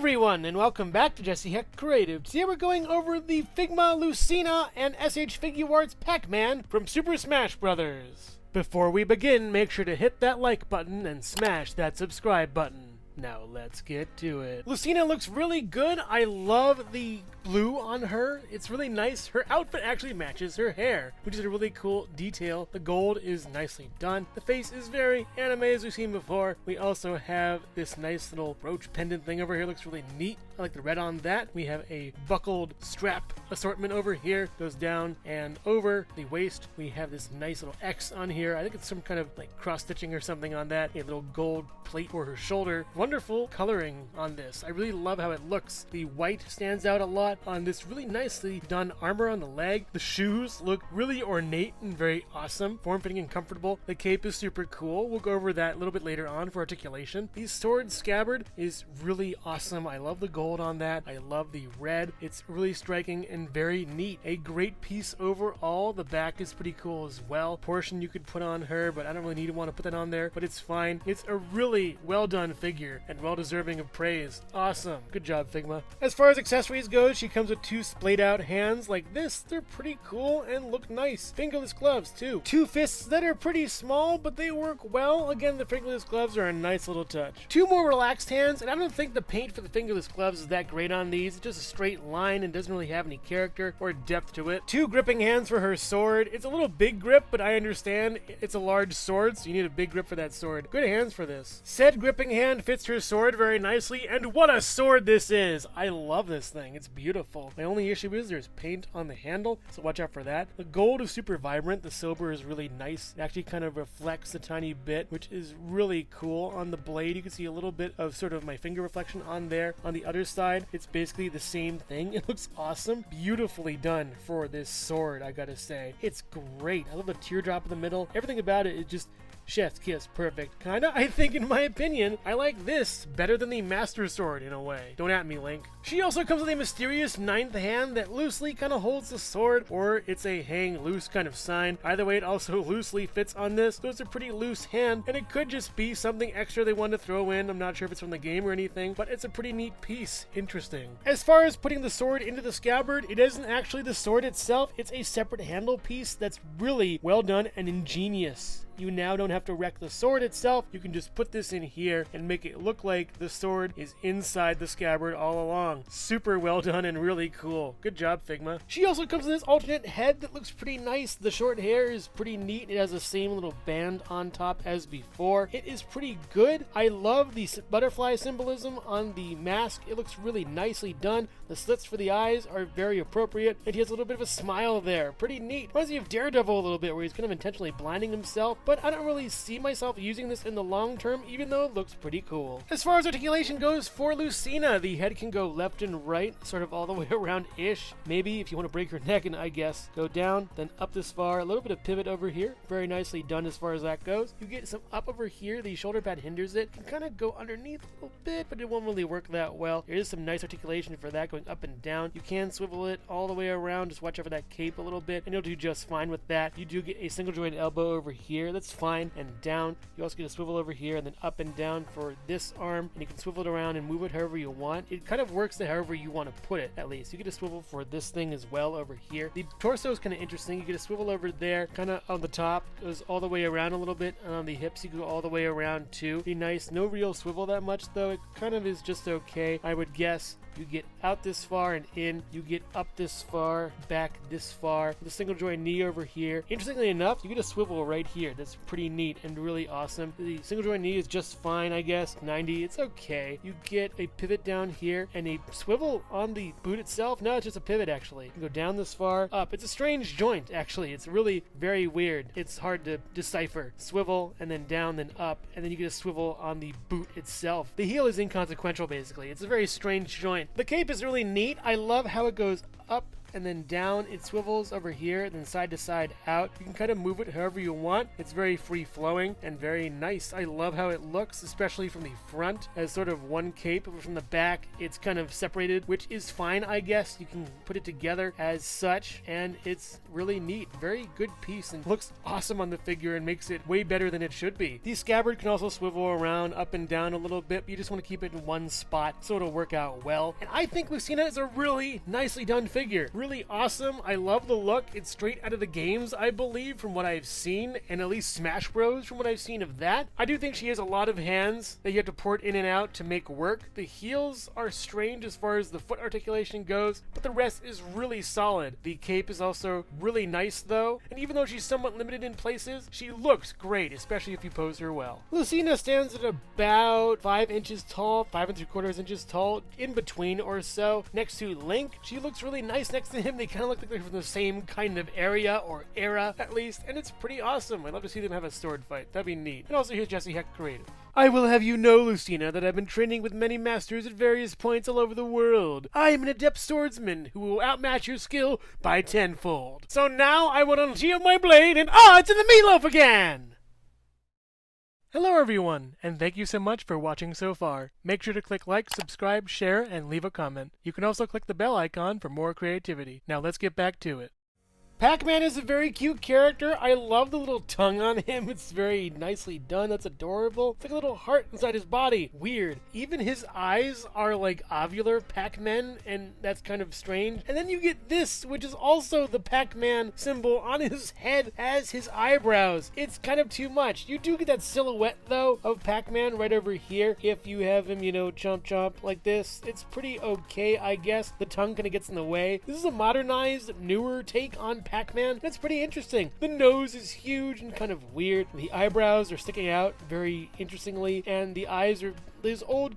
everyone, and welcome back to Jesse Hecht Creative. Today we're going over the Figma Lucina and Figuarts Pac-Man from Super Smash Bros. Before we begin, make sure to hit that like button and smash that subscribe button. Now let's get to it. Lucina looks really good. I love the blue on her. It's really nice. Her outfit actually matches her hair, which is a really cool detail. The gold is nicely done. The face is very anime, as we've seen before. We also have this nice little brooch pendant thing over here. Looks really neat. I like the red on that. We have a buckled strap assortment over here. Goes down and over the waist. We have this nice little X on here. I think it's some kind of like cross-stitching or something on that. A little gold plate for her shoulder. Wonderful coloring on this. I really love how it looks. The white stands out a lot on this really nicely done armor on the leg. The shoes look really ornate and very awesome, form-fitting and comfortable. The cape is super cool. We'll go over that a little bit later on for articulation. The sword scabbard is really awesome. I love the gold on that. I love the red. It's really striking and very neat. A great piece overall. The back is pretty cool as well. Portion you could put on her, but I don't really need to want to put that on there, but it's fine. It's a really well done figure and well deserving of praise. Awesome. Good job, Figma. As far as accessories goes, she comes with two splayed out hands like this. They're pretty cool and look nice. Fingerless gloves too. Two fists that are pretty small, but they work well. Again, the fingerless gloves are a nice little touch. Two more relaxed hands, and I don't think the paint for the fingerless gloves is that great on these. It's just a straight line and doesn't really have any character or depth to it. Two gripping hands for her sword. It's a little big grip, but I understand it's a large sword, so you need a big grip for that sword. Good hands for this. Said gripping hand fits her sword very nicely, and what a sword this is! I love this thing. It's beautiful. My only issue is there's paint on the handle, so watch out for that. The gold is super vibrant. The silver is really nice. It actually kind of reflects a tiny bit, which is really cool. On the blade, you can see a little bit of sort of my finger reflection on there. On the other side, it's basically the same thing. It looks awesome. Beautifully done for this sword, I gotta say. It's great. I love the teardrop in the middle. Everything about it is just chef's kiss perfect. Kinda, I think, in my opinion, I like this better than the Master Sword in a way. Don't at me, Link. She also comes with a mysterious ninth hand that loosely kind of holds the sword, or it's a hang loose kind of sign. Either way, it also loosely fits on this, so it's a pretty loose hand, and it could just be something extra they wanted to throw in. I'm not sure if it's from the game or anything, but it's a pretty neat piece. Interesting. As far as putting the sword into the scabbard, it isn't actually the sword itself. It's a separate handle piece that's really well done and ingenious. You now don't have to wreck the sword itself. You can just put this in here and make it look like the sword is inside the scabbard all along. Super well done and really cool. Good job, Figma. She also comes with this alternate head that looks pretty nice. The short hair is pretty neat. It has the same little band on top as before. It is pretty good. I love the butterfly symbolism on the mask. It looks really nicely done. The slits for the eyes are very appropriate, and he has a little bit of a smile there. Pretty neat. Reminds me of Daredevil a little bit, where he's kind of intentionally blinding himself, but I don't really see myself using this in the long term, even though it looks pretty cool. As far as articulation goes for Lucina, the head can go left and right, sort of all the way around-ish. Maybe if you want to break her neck, and I guess go down, then up this far. A little bit of pivot over here. Very nicely done as far as that goes. You get some up over here. The shoulder pad hinders it. You can kind of go underneath a little bit, but it won't really work that well. There is some nice articulation for that, going up and down. You can swivel it all the way around. Just watch out for that cape a little bit, and you'll do just fine with that. You do get a single joint elbow over here. That's fine. And down. You also get a swivel over here, and then up and down for this arm, and you can swivel it around and move it however you want. It kind of works however you want to put it, at least. You get a swivel for this thing as well over here. The torso is kind of interesting. You get a swivel over there, kind of on the top, goes all the way around a little bit, and on the hips you go all the way around too. Be nice. No real swivel that much though. It kind of is just okay, I would guess. You get out this far and in. You get up this far, back this far. The single joint knee over here. Interestingly enough, you get a swivel right here. That's pretty neat and really awesome. The single joint knee is just fine, I guess. 90, it's okay. You get a pivot down here and a swivel on the boot itself. No, it's just a pivot actually. You can go down this far, up. It's a strange joint actually. It's really very weird. It's hard to decipher. Swivel and then down, then up, and then you get a swivel on the boot itself. The heel is inconsequential basically. It's a very strange joint. The cape is really neat. I love how it goes up and then down it swivels over here, then side to side out. You can kind of move it however you want. It's very free flowing and very nice. I love how it looks, especially from the front as sort of one cape, but from the back it's kind of separated, which is fine, I guess. You can put it together as such, and it's really neat. Very good piece and looks awesome on the figure and makes it way better than it should be. The scabbard can also swivel around up and down a little bit, but you just want to keep it in one spot so it'll work out well. And I think Lucina is a really nicely done figure. Really awesome. I love the look. It's straight out of the games, I believe, from what I've seen, and at least Smash Bros from what I've seen of that. I do think she has a lot of hands that you have to port in and out to make work. The heels are strange as far as the foot articulation goes, but the rest is really solid. The cape is also really nice though, and even though she's somewhat limited in places, she looks great, especially if you pose her well. Lucina stands at about 5 inches tall, 5 3/4 inches tall, in between or so, next to Link. She looks really nice next to him. They kind of look like they're from the same kind of area or era at least, and it's pretty awesome. I'd love to see them have a sword fight. That'd be neat. And also here's Jesse Hecht Creative. I will have you know, Lucina, that I've been training with many masters at various points all over the world. I am an adept swordsman who will outmatch your skill by tenfold. So now I will unsheathe my blade and it's in the meatloaf again! Hello everyone, and thank you so much for watching so far. Make sure to click like, subscribe, share, and leave a comment. You can also click the bell icon for more creativity. Now let's get back to it. Pac-Man is a very cute character. I love the little tongue on him. It's very nicely done. That's adorable. It's like a little heart inside his body. Weird. Even his eyes are like ovular Pac-Man, and that's kind of strange. And then you get this, which is also the Pac-Man symbol on his head as his eyebrows. It's kind of too much. You do get that silhouette, though, of Pac-Man right over here. If you have him, you know, chomp chomp like this, it's pretty okay, I guess. The tongue kind of gets in the way. This is a modernized, newer take on Pac-Man. That's pretty interesting. The nose is huge and kind of weird. The eyebrows are sticking out very interestingly, and the eyes are these old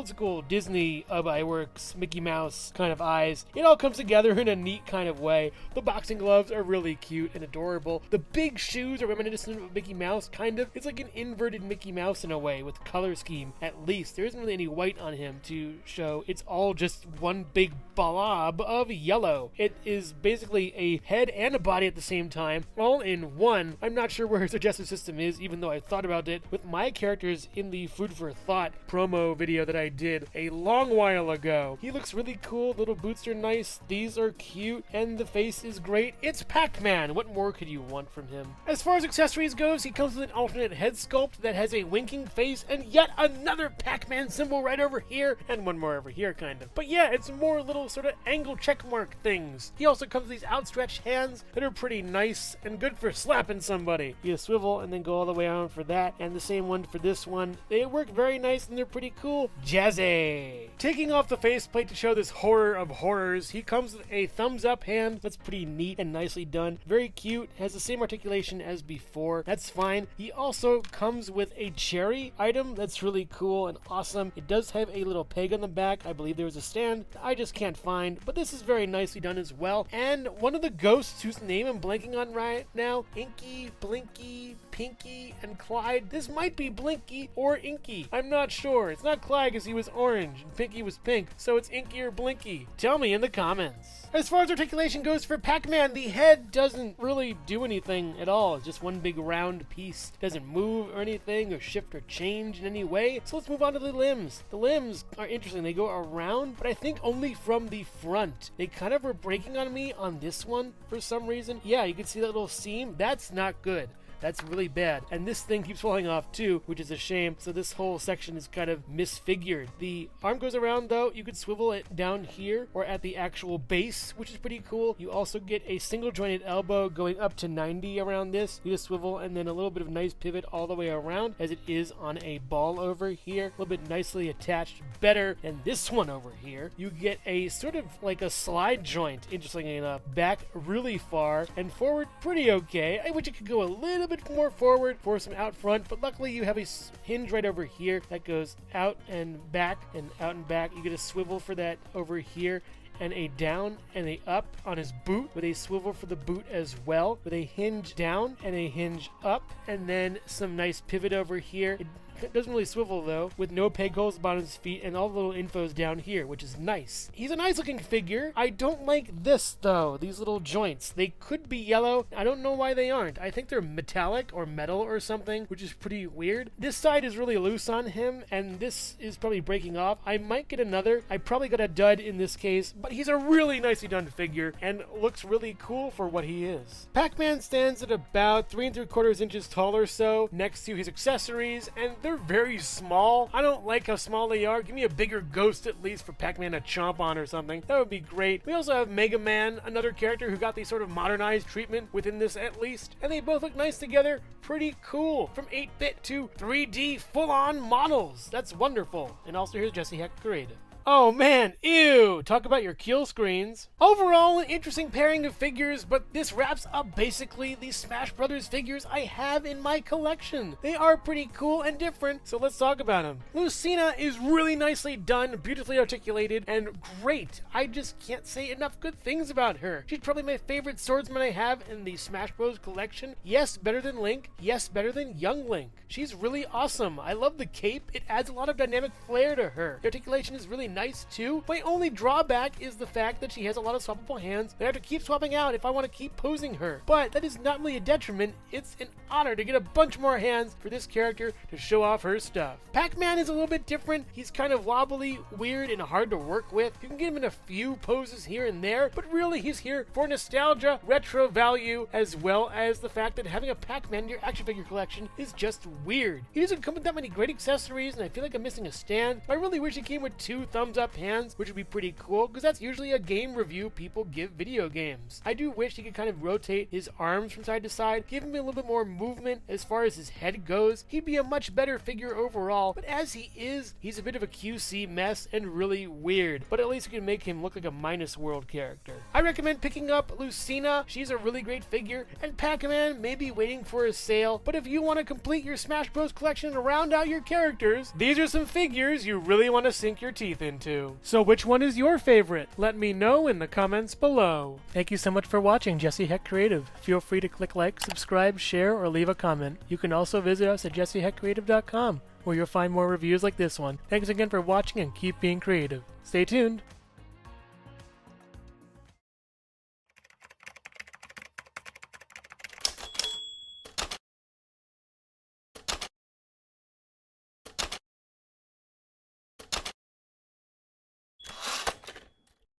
school Disney Eyeworks, Mickey Mouse kind of eyes. It all comes together in a neat kind of way. The boxing gloves are really cute and adorable. The big shoes are reminiscent of Mickey Mouse, kind of. It's like an inverted Mickey Mouse in a way, with color scheme at least. There isn't really any white on him to show. It's all just one big blob of yellow. It is basically a head and a body at the same time, all in one. I'm not sure where his digestive system is, even though I thought about it with my characters in the Food for Thought promo video that I did a long while ago. He looks really cool. Little boots are nice. These are cute, and the face is great. It's Pac-Man. What more could you want from him? As far as accessories goes, he comes with an alternate head sculpt that has a winking face and yet another Pac-Man symbol right over here, and one more over here, kind of. But yeah, it's more little sort of angle checkmark things. He also comes with these outstretched hands that are pretty nice and good for slapping somebody. You swivel and then go all the way around for that, and the same one for this one. They work very nice and they're pretty cool. Jazzy! Taking off the faceplate to show this horror of horrors, he comes with a thumbs up hand. That's pretty neat and nicely done. Very cute. Has the same articulation as before. That's fine. He also comes with a cherry item that's really cool and awesome. It does have a little peg on the back. I believe there was a stand I just can't find, but this is very nicely done as well. And one of the ghosts whose name I'm blanking on right now, Inky, Blinky, Pinky, and Clyde. This might be Blinky or Inky. I'm not sure. It's not Clyde because he was orange and Pinky was pink, so it's Inky or Blinky. Tell me in the comments. As far as articulation goes for Pac-Man, the head doesn't really do anything at all. It's just one big round piece. It doesn't move or anything or shift or change in any way. So let's move on to the limbs. The limbs are interesting. They go around, but I think only from the front. They kind of were breaking on me on this one for some reason. Yeah, you can see that little seam. That's not good. That's really bad. And this thing keeps falling off too, which is a shame. So this whole section is kind of misfigured. The arm goes around though. You could swivel it down here or at the actual base, which is pretty cool. You also get a single jointed elbow going up to 90 around this. You just swivel and then a little bit of nice pivot all the way around as it is on a ball over here. A little bit nicely attached, better than this one over here. You get a sort of like a slide joint, interestingly enough. Back really far and forward pretty okay. I wish it could go a little bit more forward for some out front, but luckily you have a hinge right over here that goes out and back and out and back. You get a swivel for that over here, and a down and a up on his boot with a swivel for the boot as well, with a hinge down and a hinge up, and then some nice pivot over here. It It doesn't really swivel though, with no peg holes on his feet and all the little infos down here, which is nice. He's a nice looking figure. I don't like this though, these little joints. They could be yellow. I don't know why they aren't. I think they're metallic or metal or something, which is pretty weird. This side is really loose on him, and this is probably breaking off. I might get another. I probably got a dud in this case, but he's a really nicely done figure and looks really cool for what he is. Pac-Man stands at about 3 3/4 inches tall or so next to his accessories, and they're very small. I don't like how small they are. Give me a bigger ghost at least for Pac-Man to chomp on or something. That would be great. We also have Mega Man, another character who got the sort of modernized treatment within this at least, and they both look nice together. Pretty cool. From 8-bit to 3D full-on models. That's wonderful. And also here's Jesse Hecht Creative. Oh man, ew! Talk about your kill screens. Overall, an interesting pairing of figures, but this wraps up basically the Smash Brothers figures I have in my collection. They are pretty cool and different, so let's talk about them. Lucina is really nicely done, beautifully articulated, and great. I just can't say enough good things about her. She's probably my favorite swordsman I have in the Smash Bros. Collection. Yes, better than Link. Yes, better than young Link. She's really awesome. I love the cape. It adds a lot of dynamic flair to her. The articulation is really nice too. My only drawback is the fact that she has a lot of swappable hands that I have to keep swapping out if I want to keep posing her. But that is not really a detriment. It's an honor to get a bunch more hands for this character to show off her stuff. Pac-Man is a little bit different. He's kind of wobbly, weird, and hard to work with. You can get him in a few poses here and there, but really he's here for nostalgia, retro value, as well as the fact that having a Pac-Man in your action figure collection is just weird. He doesn't come with that many great accessories, and I feel like I'm missing a stand. I really wish he came with 2 thumbs up hands, which would be pretty cool, because that's usually a game review people give video games. I do wish he could kind of rotate his arms from side to side, give him a little bit more movement as far as his head goes. He'd be a much better figure overall, but as he is, he's a bit of a QC mess and really weird, but at least we can make him look like a Minus World character. I recommend picking up Lucina. She's a really great figure, and Pac-Man may be waiting for a sale, but if you want to complete your Smash Bros. Collection and round out your characters, these are some figures you really want to sink your teeth into. So which one is your favorite? Let me know in the comments below. Thank you so much for watching Jesse Hecht Creative. Feel free to click like, subscribe, share, or leave a comment. You can also visit us at jessehechtcreative.com, where you'll find more reviews like this one. Thanks again for watching and keep being creative. Stay tuned.